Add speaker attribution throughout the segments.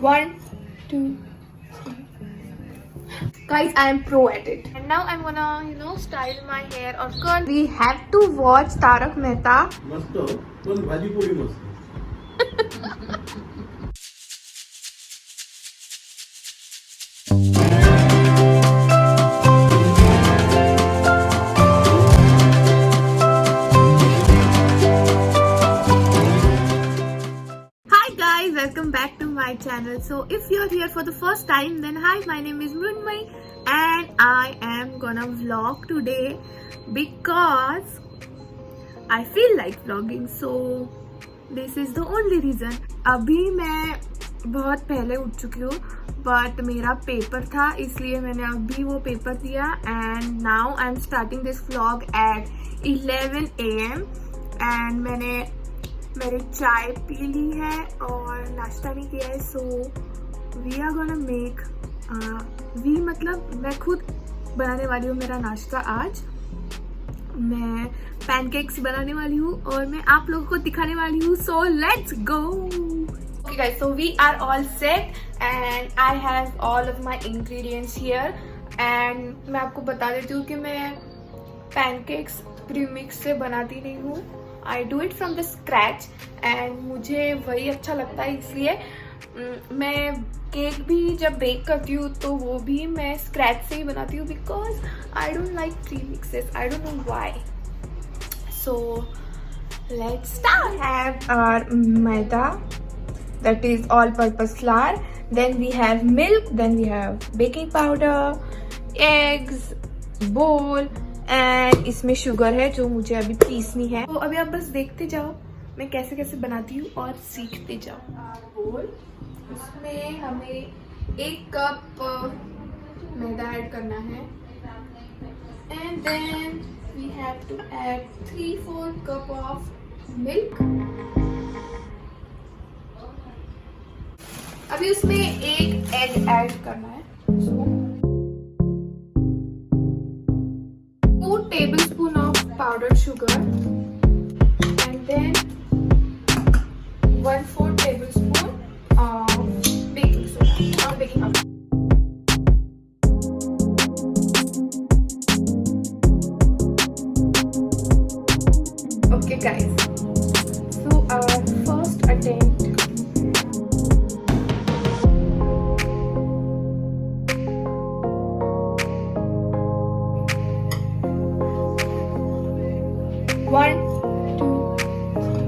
Speaker 1: 1, 2, 3. Guys, I am pro at it. And now I'm gonna, style my hair or curl. We have to watch Tarak Mehta.
Speaker 2: मस्त पण भाजी पोळी मस्त.
Speaker 1: Hi guys, welcome back to my channel. So if you're here for the first time, then hi, my name is Mrunmayee and I am gonna vlog today because I feel like vlogging. So this is the only reason. अभी मैं बहुत पहले उठ चुकी हूँ but मेरा paper था इसलिए मैंने अभी वो पेपर दिया and now I am starting this vlog at 11 AM and मैंने मेरी चाय पी ली है और नाश्ता नहीं किया है. So we are gonna make मतलब मैं खुद बनाने वाली हूँ मेरा नाश्ता. आज मैं पैनकेक्स बनाने वाली हूँ और मैं आप लोगों को दिखाने वाली हूँ. सो let's go. Okay guys, so we are all set and I have all of my ingredients here and मैं आपको बता देती हूँ कि मैं पैनकेक्स प्रीमिक्स से बनाती नहीं हूँ. I do it from the scratch and मुझे वही अच्छा लगता है इसलिए मैं केक भी जब बेक करती हूँ तो वो भी मैं स्क्रैच से ही बनाती हूँ because I don't like premixes. I don't know why. So let's start. We have our maida, that is all purpose flour, then we have milk, then we have baking powder, eggs, bowl and इसमें sugar है जो मुझे अभी पीसनी है. तो अभी आप बस देखते जाओ मैं कैसे कैसे बनाती हूँ और सीखते जाओ. बोल उसमें हमें 1 कप मैदा ऐड करना है and then we have to add 3/4 cup of milk. अभी उसमें 1 एग ऐड करना है. सो 2 tablespoons of powdered sugar and then 1/4 tablespoon of baking soda or baking powder. Okay guys, so our first attempt. One, 2, 3.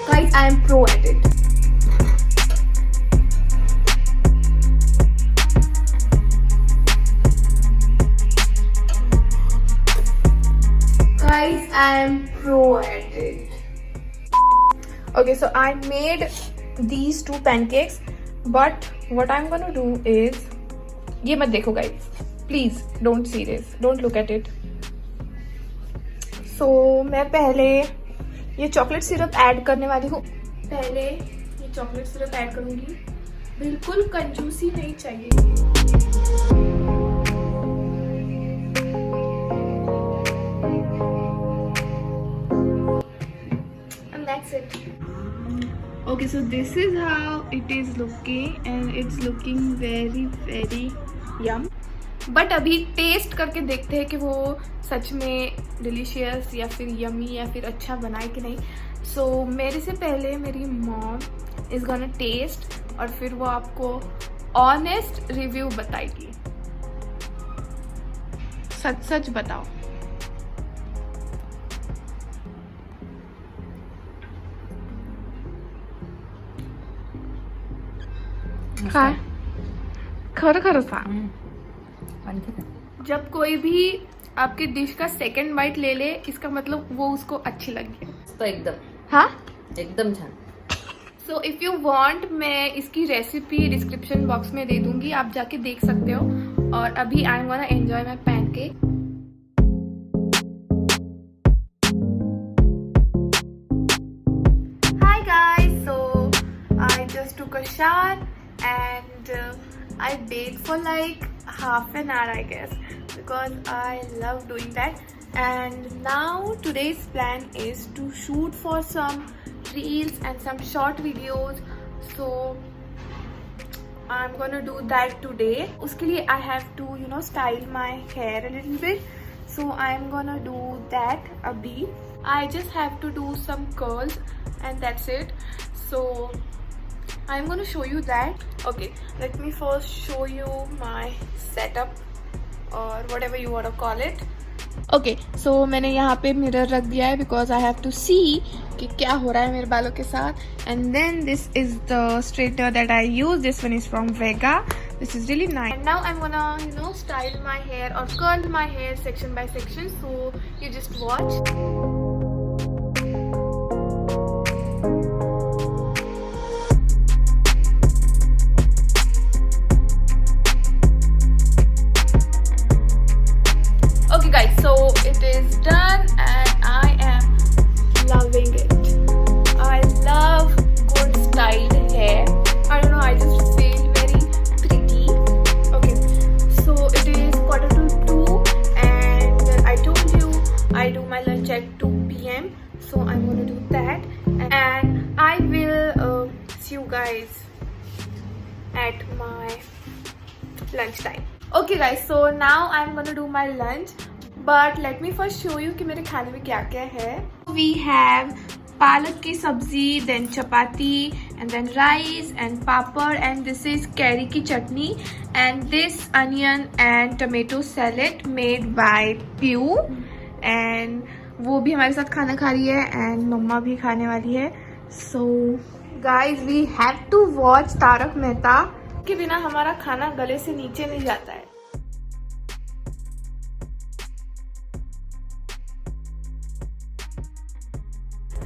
Speaker 1: Guys, I am pro at it. Guys, I am pro at it. Okay, so I made these 2 pancakes, but what I'm gonna do is, ये मत देखो guys, please don't see this, don't look at it. सो मैं पहले ये chocolate syrup add करने वाली हूँ. पहले ये चॉकलेट सिरप ऐड करूँगी. बिल्कुल कंजूसी नहीं चाहिए. And that's it. Okay, so this is how it is looking and it's looking very very yum. But अभी टेस्ट करके देखते हैं कि वो सच में डिलीशियस या फिर यमी या फिर अच्छा बनाए कि नहीं. सो मेरे से पहले मेरी मॉम इज गोना टेस्ट और फिर वो आपको ऑनेस्ट रिव्यू बताएगी. सच सच बताओ. काय खरं खरं सांग. जब कोई भी आपकी डिश का सेकंड बाइट ले ले इसका मतलब वो उसको अच्छी लगी है.
Speaker 3: तो एकदम
Speaker 1: हाँ
Speaker 3: एकदम छान.
Speaker 1: सो इफ यू वांट मैं इसकी रेसिपी डिस्क्रिप्शन बॉक्स में दे दूंगी, आप जाके देख सकते हो. और अभी आई am gonna enjoy my pancake. Hi guys, so I just took a shower and I baked for like half an hour I guess because I love doing that. And now today's plan is to shoot for some reels and some short videos. So I'm gonna do that today. उसके लिए I have to style my hair a little bit. So I'm gonna do that अभी. I just have to do some curls and that's it. So I'm gonna show you that. Okay, let me first show you my setup or whatever you wanna call it. Okay so मैंने यहाँ पे mirror रख दिया है because I have to see कि क्या हो रहा है मेरे बालों के साथ. And then this is the straightener that I use. This one is from Vega. This is really nice. And now I am gonna style my hair और curl my hair section by section. So you just watch. Okay guys, so it is done and I am loving it. I love good styled hair. I don't know, I just feel very pretty. Okay, so it is 1:45 and I told you I do my lunch at 2 p.m. So I'm gonna do that and I will see you guys at my lunchtime. Okay guys, so now I'm gonna do my lunch, but let me first show you कि मेरे खाने में क्या क्या है. We have पालक की सब्जी, then chapati, and then rice and papad, and this is carry की चटनी, and this onion and tomato salad made by Pew, and वो भी हमारे साथ खाना खा रही है and मम्मा भी खाने वाली है. So guys, we have to watch Tarak Mehta. के बिना हमारा खाना गले से नीचे नहीं जाता है.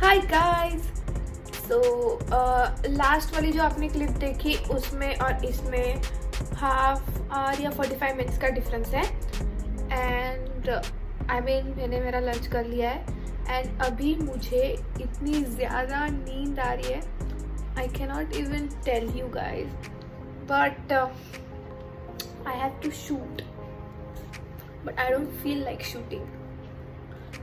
Speaker 1: हाय गाइस, सो लास्ट वाली जो आपने क्लिप देखी उसमें और इसमें हाफ आवर या 45 मिनट्स का डिफरेंस है. एंड मैंने मेरा लंच कर लिया है एंड अभी मुझे इतनी ज़्यादा नींद आ रही है. I can not even tell you guys. But I have to shoot, but I don't feel like shooting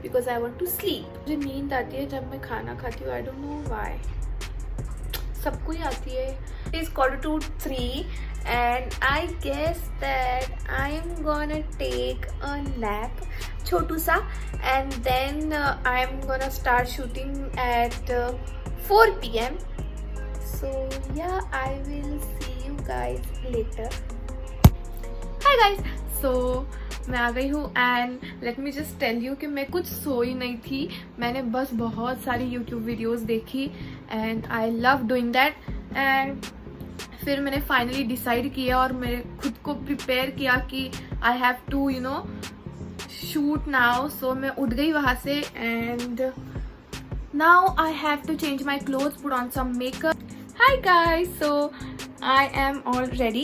Speaker 1: because I want to sleep. मुझे नींद आती है जब मैं खाना खाती हूँ. I don't know why. सबको ही आती है. It's 2:45 and I guess that I am gonna take a nap, छोटू सा, and then I am gonna start shooting at 4 p.m. So yeah, I will see you guys later. Hi guys, so मैं आ गई हूँ and let me just tell you कि मैं कुछ सोई नहीं थी. मैंने बस बहुत सारी YouTube वीडियोस देखी and I love doing that. And फिर मैंने फाइनली डिसाइड किया और मेरे खुद को प्रिपेयर किया कि I have to shoot now. So मैं उठ गई वहाँ से and now I have to change my clothes, put on some makeup. Hi guys, so I am all ready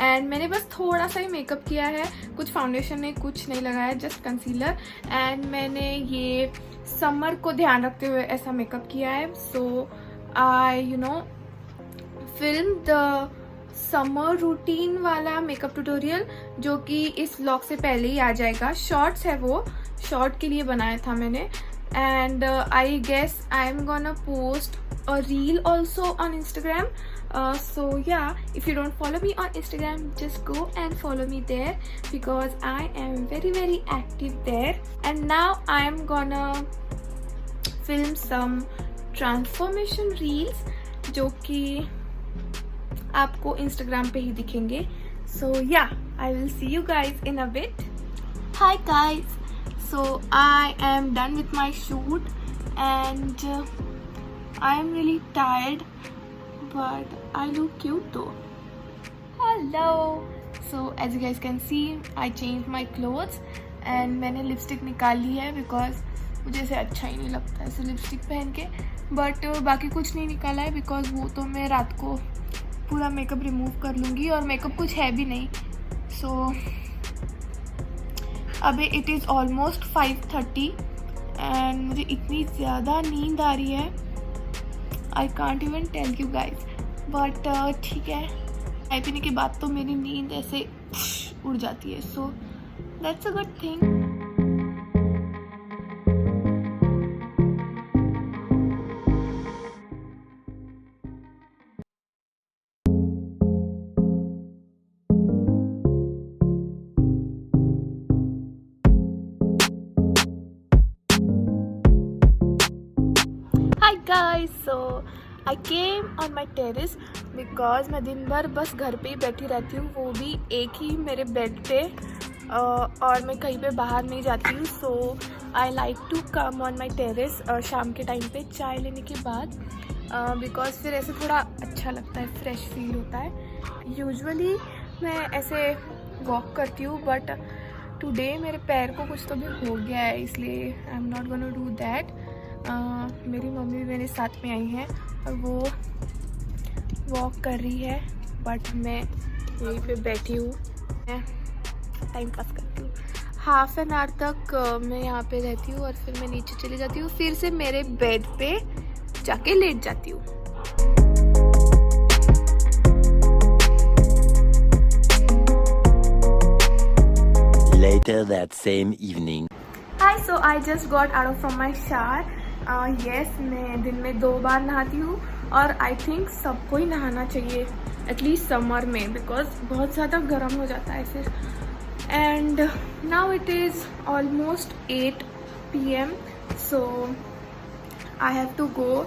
Speaker 1: and मैंने बस थोड़ा सा ही मेकअप किया है. कुछ फाउंडेशन नहीं, कुछ नहीं लगाया, जस्ट कंसीलर. एंड मैंने ये समर को ध्यान रखते हुए ऐसा मेकअप किया है. सो आई फिल्म द समर रूटीन वाला मेकअप ट्यूटोरियल जो कि इस व्लॉग से पहले ही आ जाएगा. शॉर्ट्स है, वो शॉर्ट के लिए बनाया था मैंने. And I guess I'm gonna post a reel also on Instagram. So yeah, if you don't follow me on Instagram, just go and follow me there because I am very active there. And now I'm gonna film some transformation reels जो कि आपको Instagram पे ही दिखेंगे. So yeah, I will see you guys in a bit. Hi guys. So I am done with my shoot and I am really tired but I look cute though. Hello. So as you guys can see, I changed my clothes and मैंने lipstick निकाल ली है because मुझे ऐसे अच्छा ही नहीं लगता ऐसे lipstick पहन के. बट बाकी कुछ नहीं निकाला है बिकॉज वो तो मैं रात को पूरा मेकअप रिमूव कर लूँगी और मेकअप कुछ है भी नहीं. सो अभी इट इज़ ऑलमोस्ट 5:30 एंड मुझे इतनी ज़्यादा नींद आ रही है. I can't even tell you guys. But ठीक है, चाय पीने के बाद तो मेरी नींद ऐसे उड़ जाती है. So that's a good thing. Hi guys, so I came on my terrace because मैं दिन भर बस घर पे ही बैठी रहती हूँ, वो भी एक ही मेरे बेड पे, और मैं कहीं पे बाहर नहीं जाती हूँ. So I like to come on my terrace शाम के टाइम पे चाय लेने के बाद, बिकॉज फिर ऐसे थोड़ा अच्छा लगता है, फ्रेश फील होता है. यूजुअली मैं ऐसे वॉक करती हूँ, बट टुडे मेरे पैर को कुछ तो भी हो गया है, इसलिए I am not gonna do that. मेरी मम्मी भी मेरे साथ में आई हैं और वो वॉक कर रही है, बट मैं यहीं पे बैठी हूँ, मैं टाइम पास करती हूँ. हाफ एन आवर तक मैं यहाँ पे रहती हूँ और फिर मैं नीचे चली जाती हूँ, फिर से मेरे बेड पे जाके लेट जाती हूँ.
Speaker 3: Later that same evening.
Speaker 1: Hi, so I just got out from my shower. Yes, मैं दिन में 2 बार नहाती हूँ और आई थिंक सबको ही नहाना चाहिए, एटलीस्ट समर में, बिकॉज बहुत ज़्यादा गर्म हो जाता है फिर. And now it is almost 8 PM, so I have to go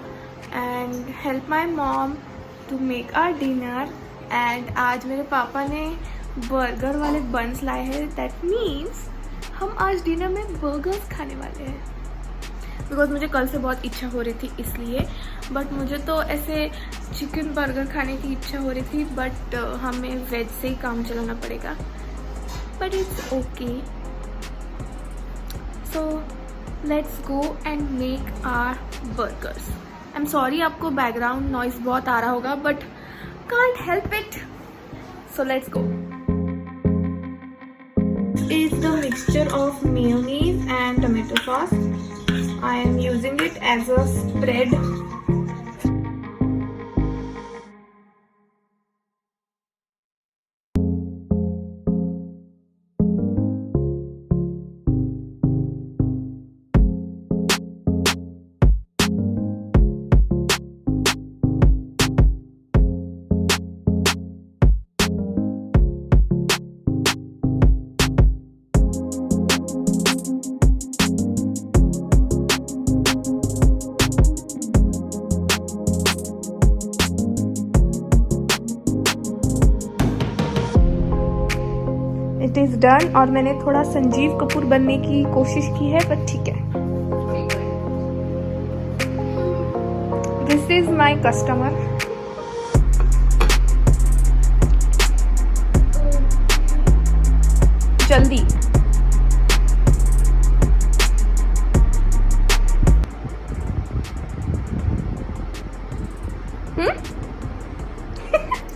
Speaker 1: and help my mom to make our dinner. And आज मेरे पापा ने बर्गर वाले बन्स लाए हैं, दैट मीन्स हम आज डिनर में बर्गर्स खाने वाले हैं. बिकॉज मुझे कल से बहुत इच्छा हो रही थी इसलिए, बट मुझे तो ऐसे चिकन बर्गर खाने की इच्छा हो रही थी, बट हमें वेज से ही काम चलाना पड़ेगा, but it's okay. So let's go and make our burgers. I am sorry आपको बैकग्राउंड नॉइज बहुत आ रहा होगा, but can't help it. So let's go. Is the mixture of mayonnaise and tomato sauce. I am using it as a spread. It is done. और मैंने थोड़ा संजीव कपूर बनने की कोशिश की है, पर ठीक है. This is my customer. जल्दी.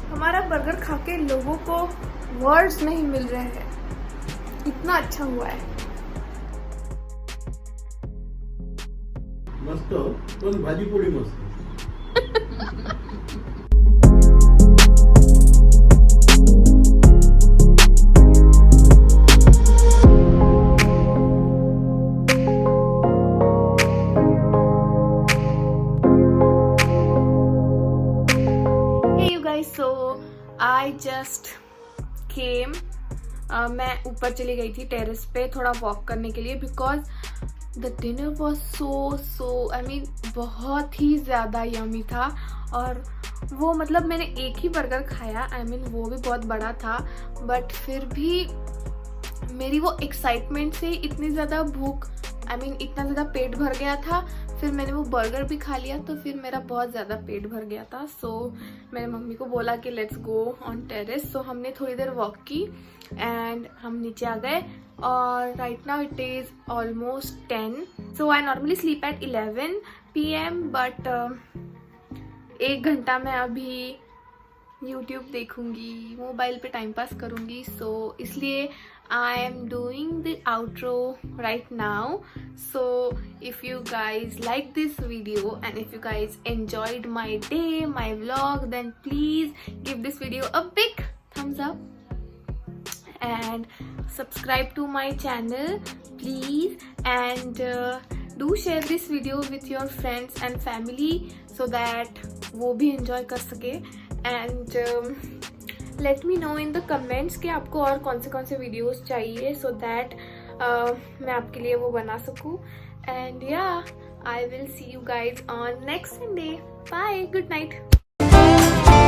Speaker 1: हमारा बर्गर खा के लोगों को वर्ड्स नहीं मिल रहे हैं, इतना अच्छा हुआ है.
Speaker 2: मस्त, पण भाजी पोळी मस्त.
Speaker 1: Hey you guys, so I just came. मैं ऊपर चली गई थी टेरेस पे थोड़ा वॉक करने के लिए, because the dinner was so I mean बहुत ही ज़्यादा यमी था. और वो मतलब मैंने एक ही बर्गर खाया, आई मीन वो भी बहुत बड़ा था, बट फिर भी मेरी वो एक्साइटमेंट से इतनी ज़्यादा भूख, आई मीन इतना ज़्यादा पेट भर गया था. फिर मैंने वो बर्गर भी खा लिया, तो फिर मेरा बहुत ज़्यादा पेट भर गया था. सो मैंने मम्मी को बोला कि लेट्स गो ऑन टेरेस. सो हमने थोड़ी देर वॉक की एंड हम नीचे आ गए. और right now it is almost 10. So I normally sleep at 11 PM, but 1 घंटा मैं अभी YouTube देखूंगी, मोबाइल पे टाइम पास करूंगी. सो इसलिए I am doing the outro right now. So if you guys like this video and if you guys enjoyed my day, my vlog, then please give this video a big thumbs up and subscribe to my channel please, and do share this video with your friends and family so that वो भी enjoy कर सके. And let me know in the comments कि आपको और कौन से videos चाहिए, सो दैट मैं आपके लिए वो बना सकूँ. And yeah I will see you guys on next Sunday. Bye, good night.